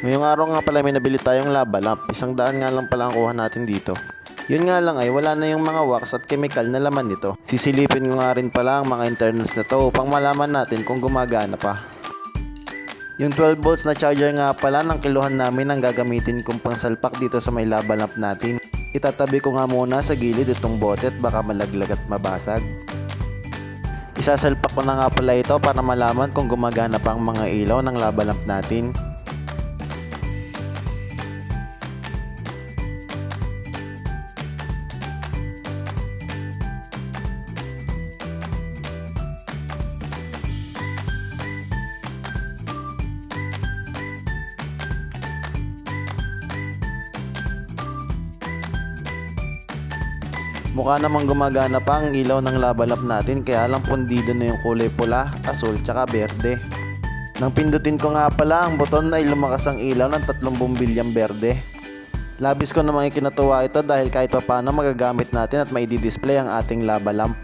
Ngayong araw nga pala may nabili tayong lava lamp. 100 nga lang pala ang kuha natin dito. Yun nga lang ay wala na yung mga wax at chemical na laman nito. Sisilipin ko nga rin pala ang mga internals na to upang malaman natin kung gumagana pa. Yung 12 volts na charger nga pala ng kiluhan namin ang gagamitin kong pangsalpak dito sa may lava lamp natin. Itatabi ko nga muna sa gilid itong bote at baka malaglag at mabasag. Isasalpak ko na nga pala ito para malaman kung gumagana pa ang mga ilaw ng lava lamp natin. Mukha namang gumagana pa ang ilaw ng lava lamp natin, kaya lang pundido na yung kulay pula, asul, tsaka berde. Nang pindutin ko nga pala ang buton ay lumakas ang ilaw ng 3 bumbilyang berde. Labis ko namang ikinatuwa ito dahil kahit papaano magagamit natin at maidi-display ang ating lava lamp.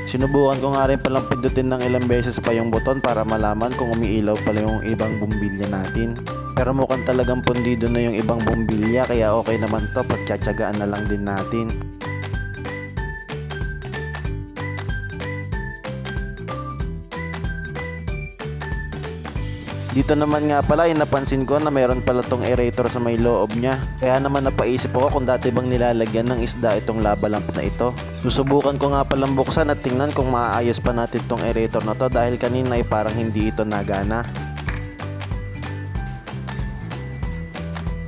Sinubukan ko nga rin palang pindutin ng ilang beses pa yung buton para malaman kung umiilaw pala yung ibang bumbilya natin. Pero mukhang talagang pundido na yung ibang bumbilya, kaya okay naman to, pagtsatsagaan na lang din natin. Dito naman nga pala ay napansin ko na mayroon pala tong aerator sa may loob niya. Kaya naman napaisip ako kung dati bang nilalagyan ng isda itong lava lamp na ito. Susubukan ko nga palang buksan at tingnan kung maaayos pa natin tong aerator na to dahil kanina ay parang hindi ito nagana.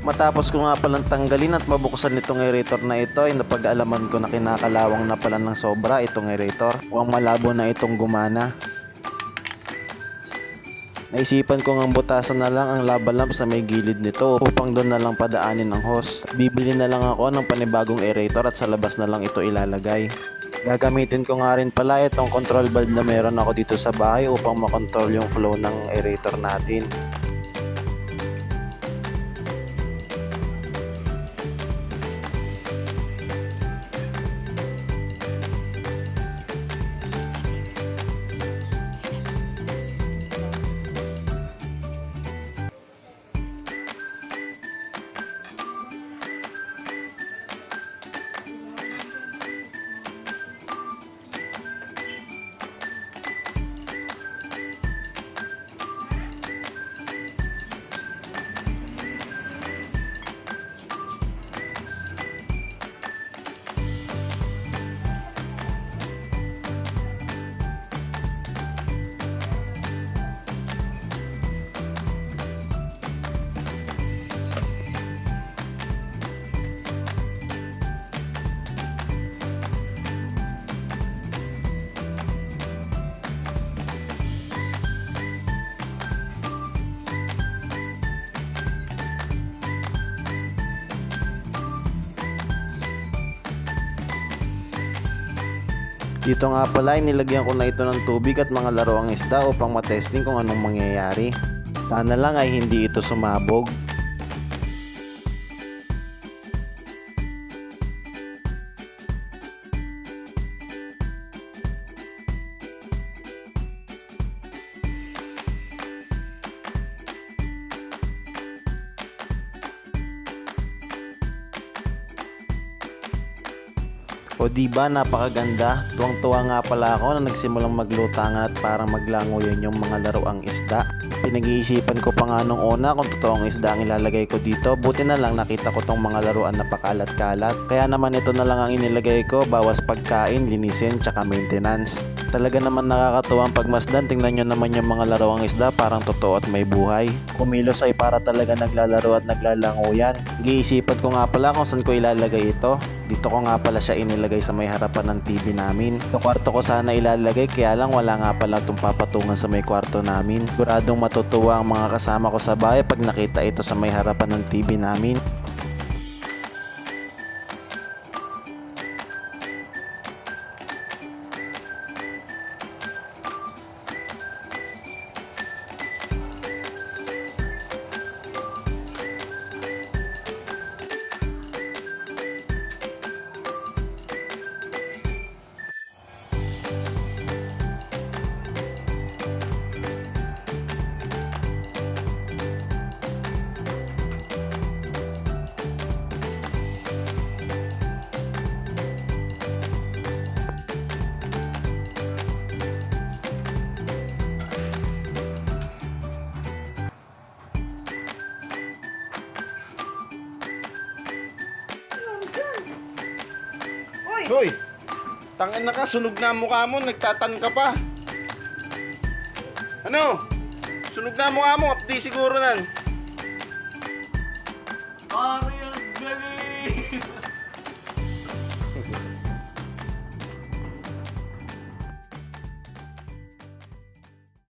Matapos ko nga palang tanggalin at mabuksan itong aerator na ito ay napag-alaman ko na kinakalawang na pala ng sobra itong aerator. Mukhang malabo na itong gumana. Naisipan ko ngang butasan na lang ang lava lamp sa may gilid nito upang doon na lang padaanin ang hose. Bibili na lang ako ng panibagong aerator at sa labas na lang ito ilalagay. Gagamitin ko nga rin pala itong control valve na meron ako dito sa bahay upang makontrol yung flow ng aerator natin. Dito nga pala ay nilagyan ko na ito ng tubig at mga laruang isda upang matesting kung anong mangyayari. Sana lang ay hindi ito sumabog. O diba, napakaganda. Tuwang-tuwa nga pala ako na nagsimulang maglutangan at parang maglangoyan yung mga laruang isda. Pinag-iisipan ko pa nga nung una kung totoong isda ang ilalagay ko dito. Buti na lang nakita ko tong mga laruan na pakalat-kalat. Kaya naman ito na lang ang inilagay ko, bawas pagkain, linisin, tsaka maintenance. Talaga naman nakakatuwang pagmasdan. Tingnan nyo naman yung mga laruang isda, parang totoo at may buhay. Kumilos ay para talaga naglalaro at naglalangoyan. Giisipan ko nga pala kung saan ko ilalagay ito. Dito ko nga pala siya inilagay sa may harapan ng TV namin. Sa kwarto ko sana ilalagay, kaya lang wala nga pala itong papatungan sa may kwarto namin. Siguradong matutuwa ang mga kasama ko sa bahay pag nakita ito sa may harapan ng TV namin. Hoy! Tangin na ka, sunog na ang mukha mo, nagtatan ka pa. Ano? Sunog na ang mukha mo, updi siguro nan. Pare, ang galing!